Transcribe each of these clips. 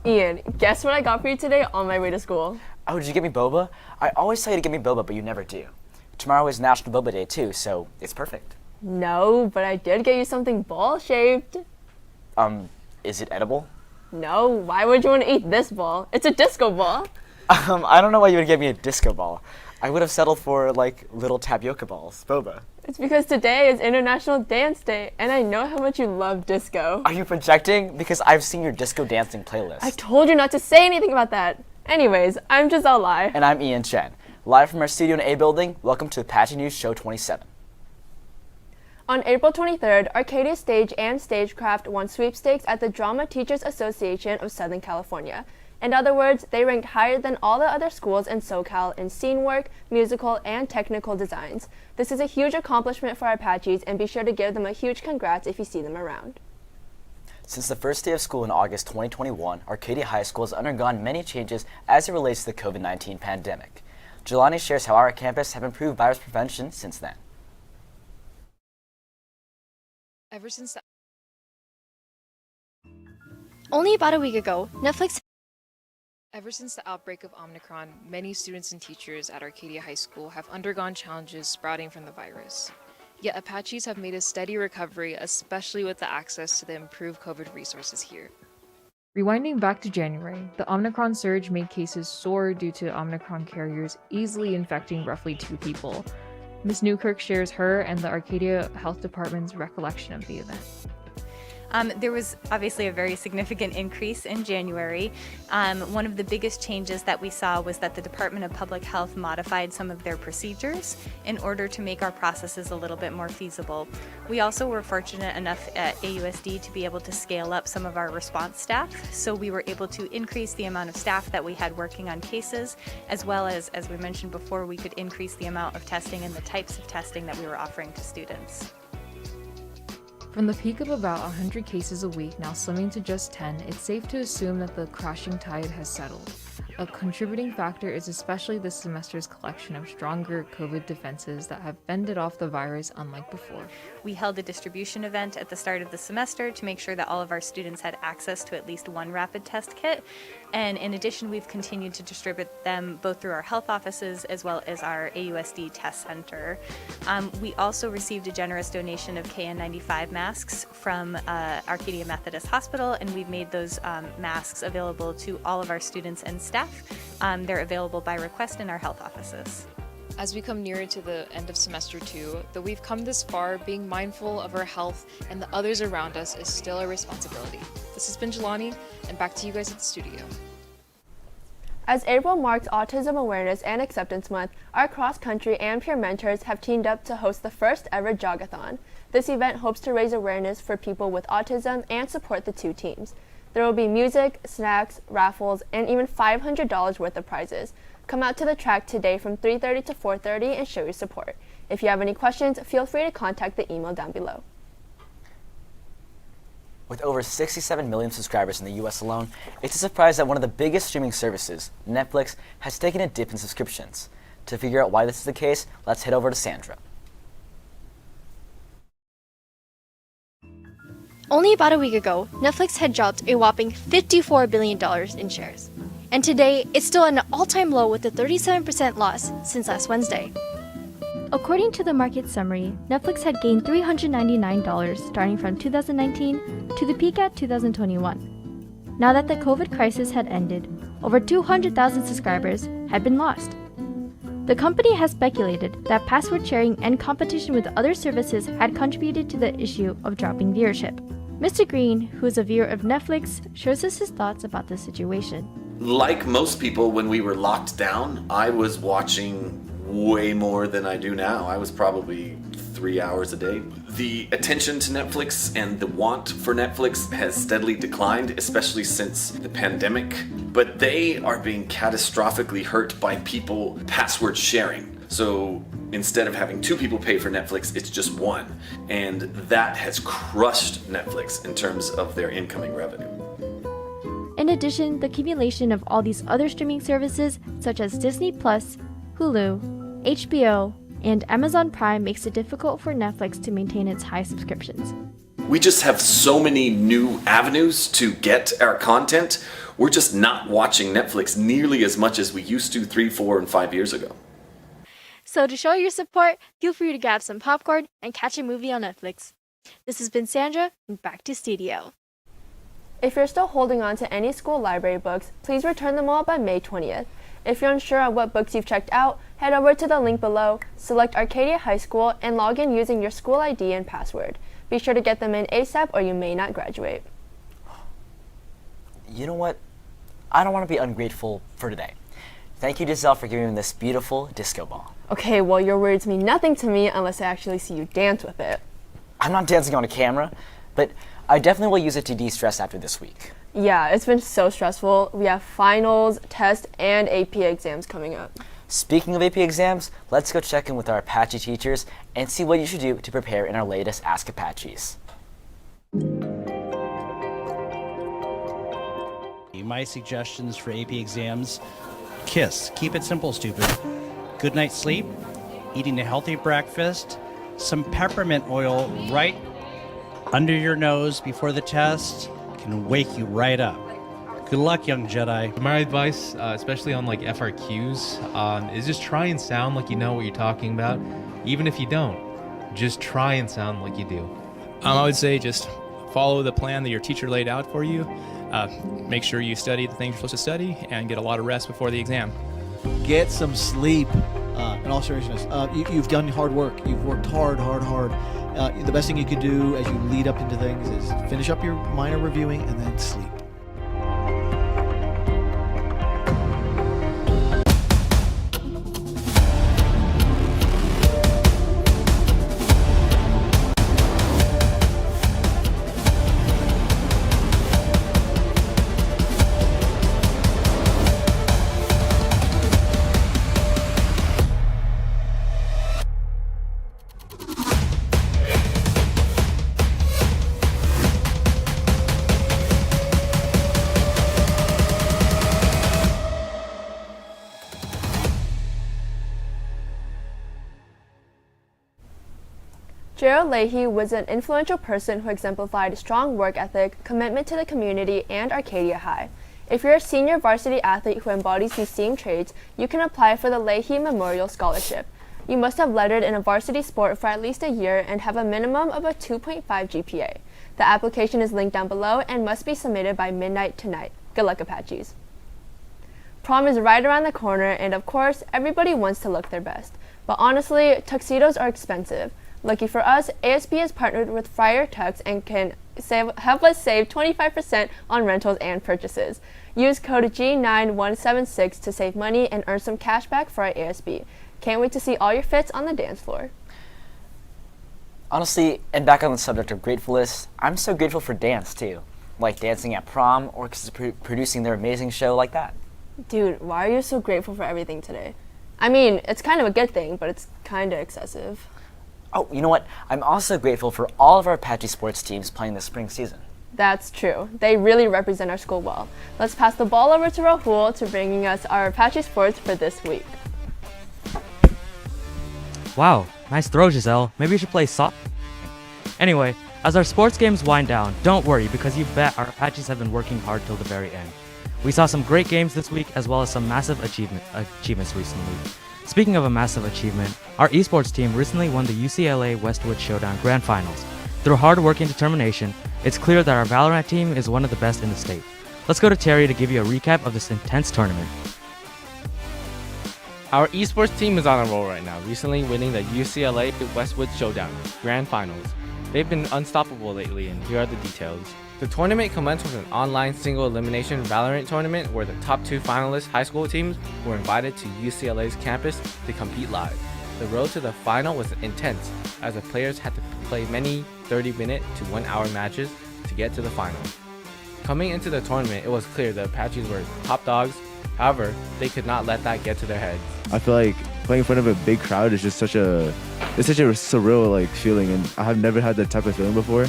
Ian, guess what I got for you today on my way to school? Oh, did you get me boba? I always tell you to get me boba, but you never do. Tomorrow is National Boba Day too, so it's perfect. No, but I did get you something ball-shaped. Is it edible? No, why would you want to eat this ball? It's a disco ball. I don't know why you would give me a disco ball. I would have settled for, like, little tapioca balls. Boba. It's because today is International Dance Day, and I know how much you love disco. Are you projecting? Because I've seen your disco dancing playlist. I told you not to say anything about that. Anyways, I'm Giselle Nye. And I'm Ian Chen. Live from our studio in A building, welcome to Apache News Show 27. On April 23rd, Arcadia Stage and Stagecraft won sweepstakes at the Drama Teachers Association of Southern California. In other words, they ranked higher than all the other schools in SoCal in scene work, musical, and technical designs. This is a huge accomplishment for our Apaches, and be sure to give them a huge congrats if you see them around. Since the first day of school in August 2021, Arcadia High School has undergone many changes as it relates to the COVID-19 pandemic. Jelani shares how our campus have improved virus prevention since then. Only about a week ago, Ever since the outbreak of Omicron, many students and teachers at Arcadia High School have undergone challenges sprouting from the virus. Yet Apaches have made a steady recovery, especially with the access to the improved COVID resources here. Rewinding back to January, the Omicron surge made cases soar due to Omicron carriers easily infecting roughly 2 people. Ms. Newkirk shares her and the Arcadia Health Department's recollection of the event. There was obviously a very significant increase in January. One of the biggest changes that we saw was that the Department of Public Health modified some of their procedures in order to make our processes a little bit more feasible. We also were fortunate enough at AUSD to be able to scale up some of our response staff, so we were able to increase the amount of staff that we had working on cases, as well as we mentioned before, we could increase the amount of testing and the types of testing that we were offering to students. From the peak of about 100 cases a week now slimming to just 10, it's safe to assume that the crashing tide has settled. A contributing factor is especially this semester's collection of stronger COVID defenses that have fended off the virus unlike before. We held a distribution event at the start of the semester to make sure that all of our students had access to at least one rapid test kit. And in addition, we've continued to distribute them both through our health offices as well as our AUSD test center. We also received a generous donation of KN95 masks from Arcadia Methodist Hospital, and we've made those masks available to all of our students and staff. They're available by request in our health offices. As we come nearer to the end of semester 2, though we've come this far, being mindful of our health and the others around us is still a responsibility. This has been Jelani, and back to you guys at the studio. As April marks Autism Awareness and Acceptance Month, our cross-country and peer mentors have teamed up to host the first ever jog-a-thon. This event hopes to raise awareness for people with autism and support the 2 teams. There will be music, snacks, raffles, and even $500 worth of prizes. Come out to the track today from 3:30 to 4:30 and show your support. If you have any questions, feel free to contact the email down below. With over 67 million subscribers in the US alone, it's a surprise that one of the biggest streaming services, Netflix, has taken a dip in subscriptions. To figure out why this is the case, let's head over to Sandra. Only about a week ago, Netflix had dropped a whopping $54 billion in shares. And today, it's still at an all-time low with a 37% loss since last Wednesday. According to the market summary, Netflix had gained $399 starting from 2019 to the peak at 2021. Now that the COVID crisis had ended, over 200,000 subscribers had been lost. The company has speculated that password sharing and competition with other services had contributed to the issue of dropping viewership. Mr. Green, who is a viewer of Netflix, shares us his thoughts about the situation. Like most people, when we were locked down, I was watching way more than I do now. I was probably 3 hours a day. The attention to Netflix and the want for Netflix has steadily declined, especially since the pandemic. But they are being catastrophically hurt by people password sharing. So instead of having 2 people pay for Netflix, it's just 1. And that has crushed Netflix in terms of their incoming revenue. In addition, the accumulation of all these other streaming services, such as Disney+, Hulu, HBO, and Amazon Prime makes it difficult for Netflix to maintain its high subscriptions. We just have so many new avenues to get our content. we're just not watching Netflix nearly as much as we used to 3, 4, and 5 years ago. So to show your support, feel free to grab some popcorn and catch a movie on Netflix. This has been Sandra, and back to studio. If you're still holding on to any school library books, please return them all by May 20th. If you're unsure on what books you've checked out, head over to the link below, select Arcadia High School, and log in using your school ID and password. Be sure to get them in ASAP or you may not graduate. You know what? I don't want to be ungrateful for today. Thank you, Giselle, for giving me this beautiful disco ball. Okay, well, your words mean nothing to me unless I actually see you dance with it. I'm not dancing on a camera, but I definitely will use it to de-stress after this week. Yeah, it's been so stressful. We have finals, tests, and AP exams coming up. Speaking of AP exams, let's go check in with our Apache teachers and see what you should do to prepare in our latest Ask Apaches. My suggestions for AP exams: KISS, keep it simple, stupid. Good night's sleep, eating a healthy breakfast, some peppermint oil right under your nose before the test can wake you right up. Good luck, young Jedi. My advice, especially on like FRQs, is just try and sound like you know what you're talking about. Even if you don't, just try and sound like you do. I would say just follow the plan that your teacher laid out for you. Make sure you study the things you're supposed to study and get a lot of rest before the exam. Get some sleep. In all seriousness, you've done hard work. You've worked hard. The best thing you can do as you lead up into things is finish up your minor reviewing and then sleep. Gerald Leahy was an influential person who exemplified strong work ethic, commitment to the community, and Arcadia High. If you're a senior varsity athlete who embodies these same traits, you can apply for the Leahy Memorial Scholarship. You must have lettered in a varsity sport for at least a year and have a minimum of a 2.5 GPA. The application is linked down below and must be submitted by midnight tonight. Good luck, Apaches. Prom is right around the corner, and of course, everybody wants to look their best. But honestly, tuxedos are expensive. Lucky for us, ASB has partnered with Friar Tux and can help us save 25% on rentals and purchases. Use code G9176 to save money and earn some cash back for our ASB. Can't wait to see all your fits on the dance floor. Honestly, and back on the subject of gratefulness, I'm so grateful for dance too. Like dancing at prom or producing their amazing show like that. Dude, why are you so grateful for everything today? I mean, it's kind of a good thing, but it's kind of excessive. Oh, you know what? I'm also grateful for all of our Apache sports teams playing this spring season. That's true. They really represent our school well. Let's pass the ball over to Rahul to bringing us our Apache sports for this week. Wow, nice throw, Giselle. Maybe you should play soft. Anyway, as our sports games wind down, don't worry because you bet our Apaches have been working hard till the very end. We saw some great games this week as well as some massive achievements recently. Speaking of a massive achievement, our esports team recently won the UCLA Westwood Showdown Grand Finals. Through hard work and determination, it's clear that our Valorant team is one of the best in the state. Let's go to Terry to give you a recap of this intense tournament. Our esports team is on a roll right now, recently winning the UCLA Westwood Showdown Grand Finals. They've been unstoppable lately, and here are the details. The tournament commenced with an online single elimination Valorant tournament where the top 2 finalist high school teams were invited to UCLA's campus to compete live. The road to the final was intense as the players had to play many 30-minute to 1-hour matches to get to the final. Coming into the tournament, it was clear the Apaches were top dogs. However, they could not let that get to their heads. I feel like playing in front of a big crowd is just such a surreal feeling, and I have never had that type of feeling before.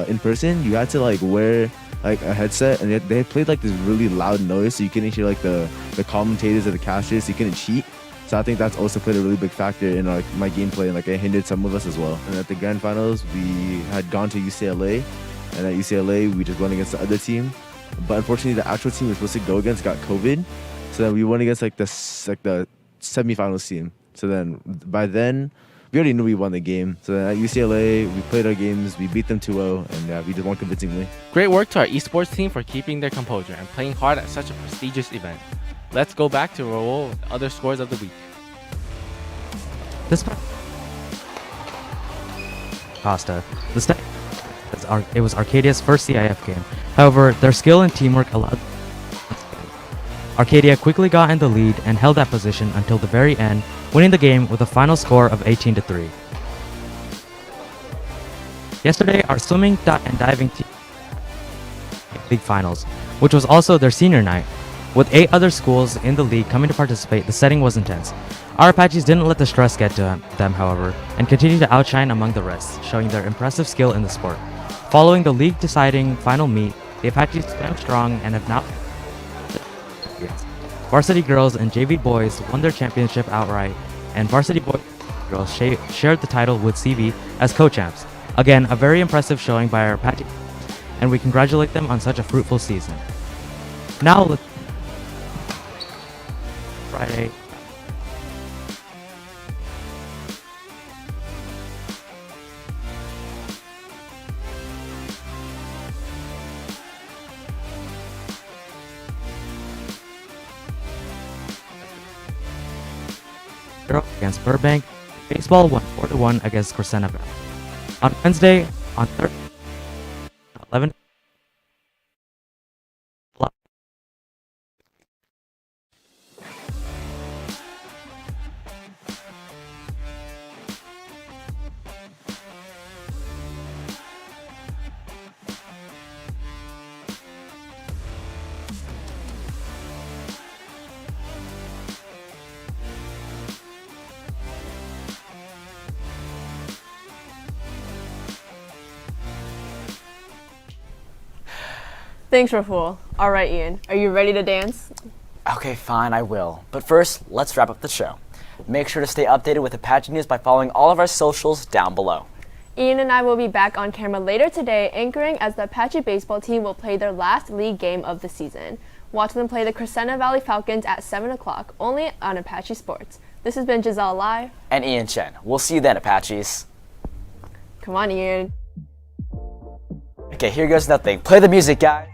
In person, you had to wear a headset, and they played this really loud noise, so you couldn't hear the commentators or the casters, so you couldn't cheat. So I think that's also played a really big factor in my gameplay, and it hindered some of us as well. And at the grand finals, we had gone to UCLA, and at UCLA we just went against the other team, but unfortunately the actual team we were supposed to go against got COVID, so then we went against like the semifinals team. So then by then we already knew we won the game. So then at UCLA we played our games, we beat them 2-0, and yeah, we just won convincingly. Great work to our esports team for keeping their composure and playing hard at such a prestigious event. Let's go back to Rahul with other scores of the week. Costa. It was Arcadia's first CIF game. However, their skill and teamwork allowed Arcadia quickly got in the lead and held that position until the very end, winning the game with a final score of 18-3. Yesterday, our swimming and diving team league finals, which was also their senior night. With 8 other schools in the league coming to participate, the setting was intense. Our Apaches didn't let the stress get to them, however, and continued to outshine among the rest, showing their impressive skill in the sport. Following the league-deciding final meet, the Apaches swam strong and have now varsity girls and JV boys won their championship outright, and varsity boys and girls shared the title with CV as co-champs. Again, a very impressive showing by our Apache, and we congratulate them on such a fruitful season. Now, let's Friday. Against Burbank, baseball won 4-1 against Crescenta Valley. On Wednesday, on Thursday, 11. Thanks, Rahul. All right, Ian, are you ready to dance? Okay, fine, I will. But first, let's wrap up the show. Make sure to stay updated with Apache news by following all of our socials down below. Ian and I will be back on camera later today anchoring as the Apache baseball team will play their last league game of the season. Watch them play the Crescenta Valley Falcons at 7 o'clock, only on Apache Sports. This has been Giselle live. And Ian Chen. We'll see you then, Apaches. Come on, Ian. Okay, here goes nothing. Play the music, guys.